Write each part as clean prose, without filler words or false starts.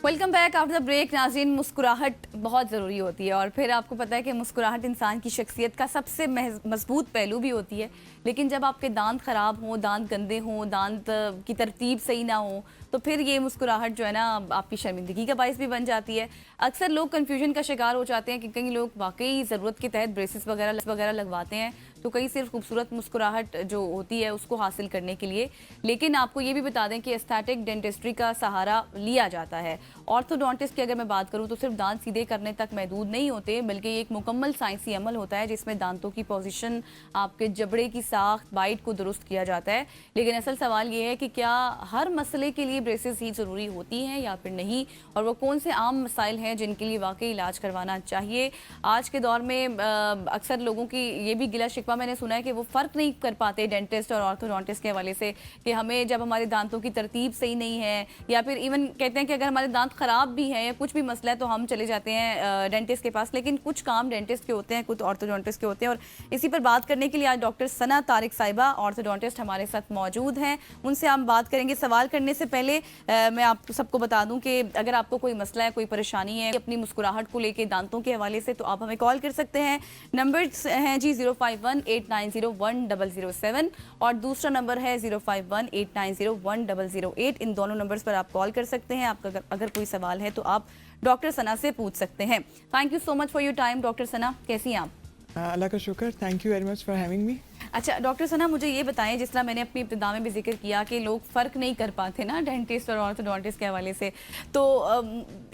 Welcome back after the break. नाज़रीन, मुस्कुराहट बहुत ज़रूरी होती है और फिर आपको पता है कि मुस्कुराहट इंसान की शख्सियत का सबसे मजबूत पहलू भी होती है। लेकिन जब आपके दांत ख़राब हों, दांत गंदे हों, दांत की तरतीब सही ना हो, तो फिर ये मुस्कुराहट जो है ना आपकी शर्मिंदगी का बायस भी बन जाती है। अक्सर लोग कन्फ्यूजन का शिकार हो जाते हैं कि कई लोग वाकई ज़रूरत के तहत ब्रेसेस वगैरह लगवाते हैं, तो कई सिर्फ खूबसूरत मुस्कुराहट जो होती है उसको हासिल करने के लिए। लेकिन आपको ये भी बता दें कि एस्थेटिक डेंटिस्ट्री का सहारा लिया जाता है। ऑर्थोडोंटिस्ट की अगर मैं बात करूं तो सिर्फ दांत सीधे करने तक महदूद नहीं होते, बल्कि ये एक मुकम्मल साइंसी अमल होता है जिसमें दांतों की पोजीशन, आपके जबड़े की साख्त, बाइट को दुरुस्त किया जाता है। लेकिन असल सवाल ये है कि क्या हर मसले के लिए ब्रेसेस ही ज़रूरी होती हैं या फिर नहीं, और वो कौन से आम मसाइल हैं जिनके लिए वाकई इलाज करवाना चाहिए। आज के दौर में अक्सर लोगों की ये भी गिला शिकवा मैंने सुना है कि वो फ़र्क नहीं कर पाते डेंटिस्ट और ऑर्थोडोंटिस्ट के हवाले से कि हमें जब हमारे दांतों की तरतीब सही नहीं है, या फिर इवन कहते हैं कि अगर हमारे दांत ख़राब भी हैं या कुछ भी मसला है तो हम चले जाते हैं डेंटिस्ट के पास। लेकिन कुछ काम डेंटिस्ट के होते हैं, कुछ ऑर्थोडोंटिस्ट के होते हैं। और इसी पर बात करने के लिए आज डॉक्टर सना तारिक साहिबा ऑर्थोडोंटिस्ट हमारे साथ मौजूद हैं। उनसे हम बात करेंगे। सवाल करने से पहले मैं आप सबको बता दूं कि अगर आपको कोई मसला है, कोई परेशानी है अपनी मुस्कुराहट को लेकर दांतों के हवाले से, तो आप हमें कॉल कर सकते हैं। नंबर हैं जी 051-890-1007 और दूसरा नंबर है 051-890-1008। इन दोनों नंबर्स पर आप कॉल कर सकते हैं। आपका अगर कोई सवाल है तो आप डॉक्टर सना से पूछ सकते हैं। Thank you so much for your time doctor Sana, कैसी हैं आप? अल्लाह का शुक्र, thank you very much for having me. अच्छा डॉक्टर सना, मुझे ये बताएं, जिस तरह मैंने अपनी इब्तिदा में भी जिक्र किया कि लोग फ़र्क नहीं कर पाते ना डेंटिस्ट और ऑर्थोडोंटिस्ट के हवाले से, तो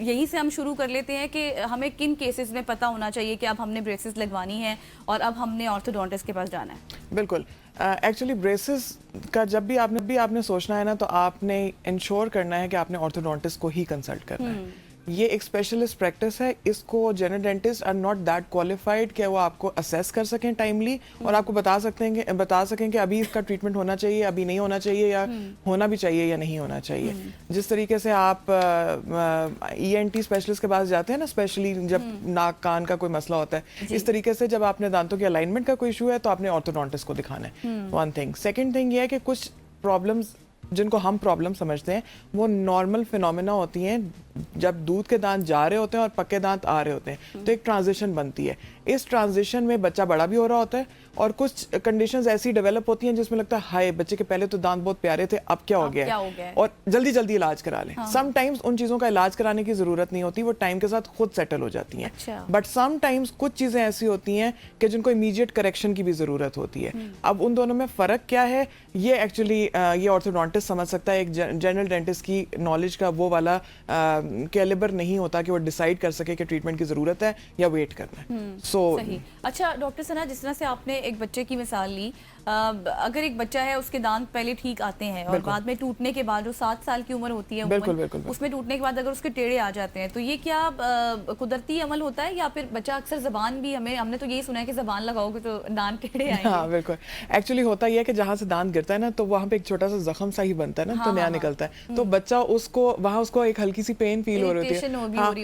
यहीं से हम शुरू कर लेते हैं कि हमें किन केसेस में पता होना चाहिए कि अब हमने ब्रेसेस लगवानी है और अब हमने ऑर्थोडोंटिस्ट के पास जाना है। बिल्कुल, एक्चुअली ब्रेसेस का जब भी आपने सोचना है ना, तो आपने इंश्योर करना है कि आपने ऑर्थोडोंटिस्ट को ही कंसल्ट करना है। ये एक स्पेशलिस्ट प्रैक्टिस है। इसको general dentist are not that qualified कि वो आपको असेस कर सकें टाइमली और आपको बता सकें कि अभी इसका ट्रीटमेंट होना चाहिए, अभी नहीं होना चाहिए, या होना भी चाहिए या नहीं होना चाहिए। जिस तरीके से आप ENT स्पेशलिस्ट के पास जाते हैं ना, स्पेशली जब नाक कान का कोई मसला होता है, इस तरीके से जब आपने दांतों के अलाइनमेंट का कोई इशू है तो आपने ऑर्थोडोंटिस्ट को दिखाना है। One thing. सेकेंड थिंग ये है कि कुछ प्रॉब्लम्स जिनको हम प्रॉब्लम समझते हैं वो नॉर्मल फिनोमेना होती हैं। जब दूध के दांत जा रहे होते हैं और पक्के दांत आ रहे होते हैं तो एक ट्रांजिशन बनती है। इस ट्रांजिशन में बच्चा बड़ा भी हो रहा होता है और कुछ कंडीशंस ऐसी डेवलप होती हैं जिसमें लगता है हाय, बच्चे के पहले तो दांत बहुत प्यारे थे, अब क्या हो गया है, और जल्दी जल्दी इलाज करा लें। समटाइम्स उन चीज़ों का इलाज कराने की ज़रूरत नहीं होती, वो टाइम के साथ खुद सेटल हो जाती हैं। बट समटाइम्स कुछ चीज़ें ऐसी होती हैं कि जिनको इमीडिएट करेक्शन की भी ज़रूरत होती है। अब उन दोनों में फ़र्क क्या है, ये एक्चुअली ये ऑर्थोडोंटिस्ट समझ सकता है। एक जनरल डेंटिस्ट की नॉलेज का वो वाला कैलिबर नहीं होता कि वो डिसाइड कर सके कि ट्रीटमेंट की ज़रूरत है या वेट करना है। सही। अच्छा डॉक्टर सना, जिस तरह से आपने एक बच्चे की मिसाल ली, अगर एक बच्चा है उसके दांत पहले ठीक आते हैं और बाद में टूटने के बाद जो 7 साल की उम्र होती है उसमें टूटने के बाद अगर उसके टेढ़े आ जाते हैं, तो ये क्या कुदरती अमल होता है या फिर बच्चा अक्सर जबान भी, हमने तो यही सुना है कि जबान लगाओगे तो दांत टेढ़े आएंगे? हाँ बिल्कुल। एक्चुअली होता यह है कि जहाँ से दांत गिरता है ना, तो वहाँ पे एक छोटा सा जख्म सा ही बनता है ना, तो नया निकलता है, तो बच्चा उसको एक हल्की सी पेन फील हो रही होती है,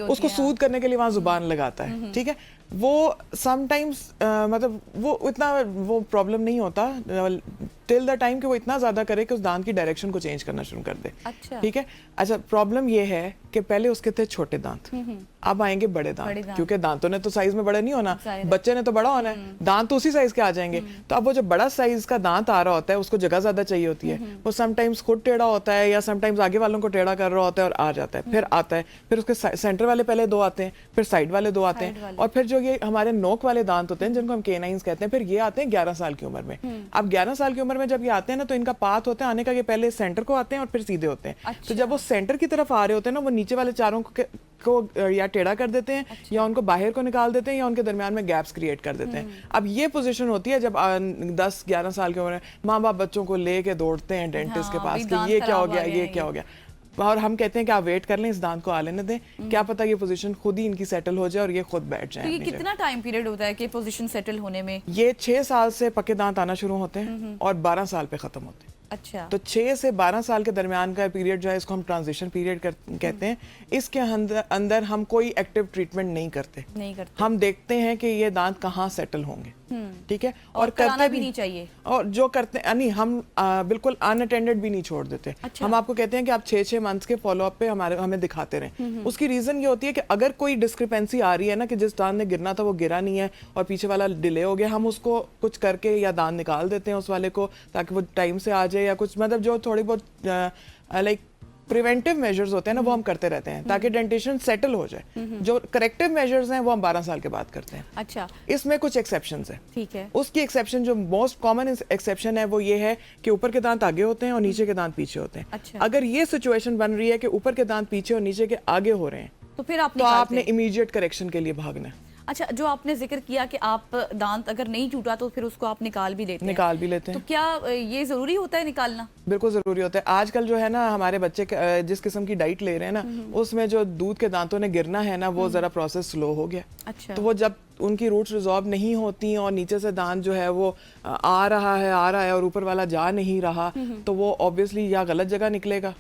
उसको सूद करने के लिए वहाँ जुबान लगाता है। ठीक है, वो समटाइम्स मतलब वो इतना वो प्रॉब्लम नहीं होता टिल द टाइम कि वो इतना ज्यादा करे कि उस दांत की डायरेक्शन को चेंज करना शुरू कर दे। अच्छा। ठीक है। अच्छा, प्रॉब्लम ये है कि पहले उसके थे छोटे दांत, अब आएंगे बड़े दांत, क्योंकि दांतों ने तो साइज में बड़ा नहीं होना, बच्चे ने तो बड़ा होना है, दांत तो उसी साइज के आ जाएंगे। तो अब वो जो बड़ा साइज का दांत आ रहा होता है उसको जगह ज्यादा चाहिए होती है, वो समटाइम्स खुद टेढ़ा होता है या समटाइम्स आगे वालों को टेढ़ा कर रहा होता है और आ जाता है, फिर आता है, फिर उसके सेंटर वाले पहले 2 आते हैं, फिर साइड वाले 2 आते हैं, और फिर जो ये हमारे नोक वाले दांत होते हैं जिनको हम केनाइंस कहते हैं, फिर ये आते हैं 11 साल की उम्र में। अब 11 साल की उम्र में जब ये आते हैं ना, तो इनका पाथ होता है आने का, ये पहले सेंटर को आते हैं और फिर सीधे होते हैं। अच्छा। तो जब वो सेंटर की तरफ आ रहे होते हैं ना, वो नीचे वाले चारों को या टेढ़ा कर देते हैं। अच्छा। या उनको बाहर को निकाल देते हैं या उनके दरमियान में गैप्स क्रिएट कर देते हैं। अब ये पोजीशन होती है जब 10-11 साल की उम्र में माँ बाप बच्चों को लेके दौड़ते हैं डेंटिस्ट के पास कि ये क्या हो गया, ये क्या हो गया, और हम कहते हैं कि आप वेट कर लें, इस दांत को आ लेने दें, क्या पता ये पोजीशन खुद ही इनकी सेटल हो जाए और ये खुद बैठ जाए। तो ये कितना टाइम पीरियड होता है कि पोजीशन सेटल होने में? ये 6 साल से पक्के दांत आना शुरू होते हैं और 12 साल पे खत्म होते हैं। अच्छा। तो 6 से 12 साल के दरमियान का पीरियड जो है इसको हम ट्रांजिशन पीरियड कहते हैं। इसके अंदर हम कोई एक्टिव ट्रीटमेंट नहीं करते। हम देखते हैं कि ये दांत कहाँ सेटल होंगे। ठीक है, और कराना भी नहीं चाहिए। और जो करते हैं नहीं, हम बिल्कुल अनअटेंडेड भी नहीं छोड़ देते। अच्छा। हम आपको कहते हैं कि आप 6-6 मंथ्स के फॉलोअप पे हमें दिखाते रहें। उसकी रीजन ये होती है कि अगर कोई डिस्क्रिपेंसी आ रही है ना कि जिस दांत ने गिरना था वो गिरा नहीं है और पीछे वाला डिले हो गया, हम उसको कुछ करके या दांत निकाल देते हैं उस वाले को ताकि वो टाइम से आ जाए, या कुछ मतलब जो थोड़ी बहुत लाइक प्रिवेंटिव मेजर्स होते हैं ना वो हम करते रहते हैं ताकि डेंटेशन सेटल हो जाए। जो करेक्टिव मेजर्स हैं वो हम 12 साल के बाद करते हैं। अच्छा, इसमें कुछ एक्सेप्शंस है। ठीक है। उसकी एक्सेप्शन जो मोस्ट कॉमन एक्सेप्शन है वो ये है कि ऊपर के दांत आगे होते हैं और नीचे के दांत पीछे होते हैं। अच्छा। अगर ये सिचुएशन बन रही है कि ऊपर के दांत पीछे और नीचे के आगे हो रहे हैं तो फिर आप तो आपने इमीडिएट करेक्शन के लिए भागना है। अच्छा, जो आपने जिक्र किया कि आप दांत अगर नहीं टूटा तो फिर उसको आप निकाल भी लेते हैं। निकाल भी लेते हैं। तो क्या ये जरूरी होता है निकालना? बिल्कुल जरूरी होता है। आजकल जो है ना हमारे बच्चे जिस किस्म की डाइट ले रहे हैं ना उसमें जो दूध के दांतों ने गिरना है ना वो जरा प्रोसेस स्लो हो गया। अच्छा। तो वो जब उनकी रूट्स रिजॉल्व नहीं होती और नीचे से दांत जो है वो आ रहा है और ऊपर वाला जा नहीं रहा तो वो ऑब्वियसली या गलत जगह निकलेगा,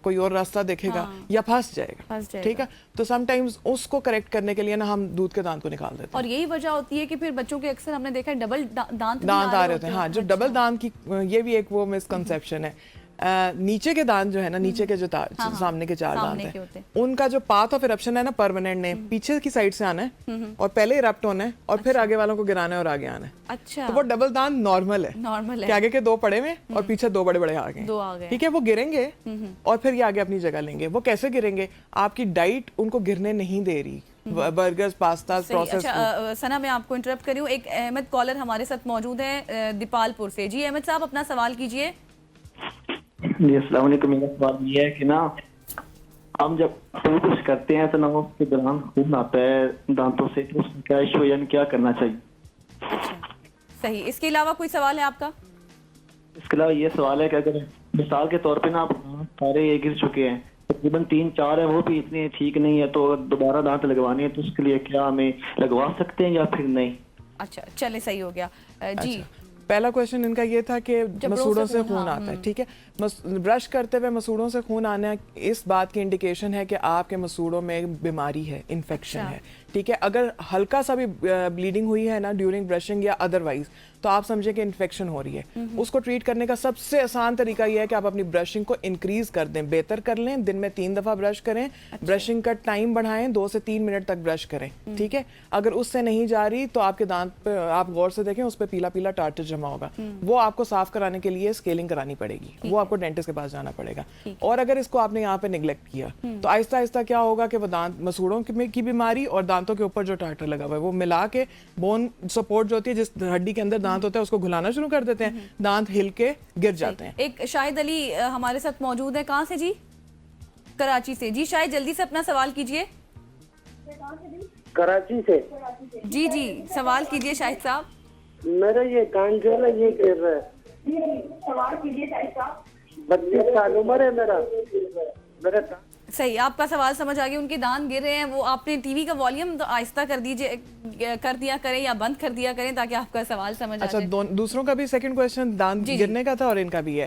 कोई और रास्ता देखेगा या फंस जाएगा। ठीक है, तो समटाइम्स उसको करेक्ट करने के लिए ना हम दूध के दांत को निकाल देते हैं। और यही वजह होती है कि फिर बच्चों के अक्सर हमने देखा है डबल दांत आ रहे होते हैं। हाँ, जो डबल दांत की ये भी एक वो मिसकंसेप्शन है। नीचे के दांत जो है ना, नीचे के जो सामने के 4 दांत हैं उनका जो पाथ ऑफ इरप्शन है ना परमानेंट ने पीछे की साइड से आना है और पहले इरप्ट होना है और फिर आगे वालों को गिराना है और आगे आना है। अच्छा। तो वो डबल दांत नॉर्मल है कि आगे के 2 पड़े हुए और पीछे 2 बड़े बड़े आ गए। ठीक है, वो गिरेंगे और फिर ये आगे अपनी जगह लेंगे। वो कैसे गिरेंगे? आपकी डाइट उनको गिरने नहीं दे रही। Burgers, pasta, process. अच्छा सना, मैं आपको इंटरप्ट कर रही हूँ। एक अहमद कॉलर हमारे साथ मौजूद है दीपालपुर से। जी अहमद साहब, अपना सवाल कीजिए। जी अस्सलाम वालेकुम। मेरा सवाल ये है कि ना हम जब कुछ करते हैं तो ना वो के दौरान खून आता है दांतों से, तो उसका क्या इशू यानी क्या करना चाहिए? अच्छा, सही। इसके अलावा कोई सवाल है आपका? इसके अलावा ये सवाल है कि अगर मिसाल के तौर पे ना आप सारे ये गिर चुके हैं, तकरीबन 3-4 है, वो भी इतने ठीक नहीं है, तो दोबारा दांत लगवाने हैं तो उसके लिए क्या हमें लगवा सकते हैं या फिर नहीं? अच्छा, चले, सही हो गया। जी अच्छा। पहला क्वेश्चन इनका ये था कि मसूड़ों से खून आता है। ठीक है, ब्रश करते हुए मसूड़ों से खून आना इस बात की इंडिकेशन है कि आपके मसूड़ों में एक बीमारी है, इन्फेक्शन है। ठीक है, अगर हल्का सा भी ब्लीडिंग हुई है ना ड्यूरिंग ब्रशिंग या अदरवाइज तो आप समझे कि इन्फेक्शन हो रही है। उसको ट्रीट करने का सबसे आसान तरीका यह है कि आप अपनी ब्रशिंग को इंक्रीज कर दें, बेहतर कर लें। दिन में 3 दफा ब्रश करें। अच्छा। ब्रशिंग का टाइम बढ़ाएं, 2 से 3 मिनट तक ब्रश करें। ठीक है, अगर उससे नहीं जा रही तो आपके दांत पे आप गौर से देखें, उस पर पीला पीला टार्टर जमा होगा। वो आपको साफ कराने के लिए स्केलिंग करानी पड़ेगी, वो आपको डेंटिस्ट के पास जाना पड़ेगा। और अगर इसको आपने यहाँ पे निगलेक्ट किया तो आहिस्ता आहिस्ता क्या होगा कि वो दांत मसूड़ों की बीमारी और दांतों के ऊपर जो टार्टर लगा हुआ है वो मिला के बोन सपोर्ट जो होती है, जिस हड्डी के अंदर दांत होता है, उसको घुलाना शुरू कर देते हैं, दांत हिल के गिर जाते हैं। एक शाहिद अली हमारे साथ मौजूद है। कहाँ से जी? कराची से। जी शाहिद, जल्दी से अपना सवाल कीजिए। कराची से। जी जी, सवाल कीजिए शाहिद साहब। मेरा ये कान जो है ये गिर रहा है। सवाल कीजिए शाहिद साहब। 32 साल उम्र है मेरा। सही, आपका सवाल समझ आ गया। उनके दांत गिर रहे हैं, वो आपने टीवी का वॉल्यूम तो आहिस्ता कर दिया करें या बंद कर दिया करें ताकि आपका सवाल समझ आ जाए। अच्छा, दूसरों का भी सेकंड क्वेश्चन दांत गिरने का था और इनका भी है।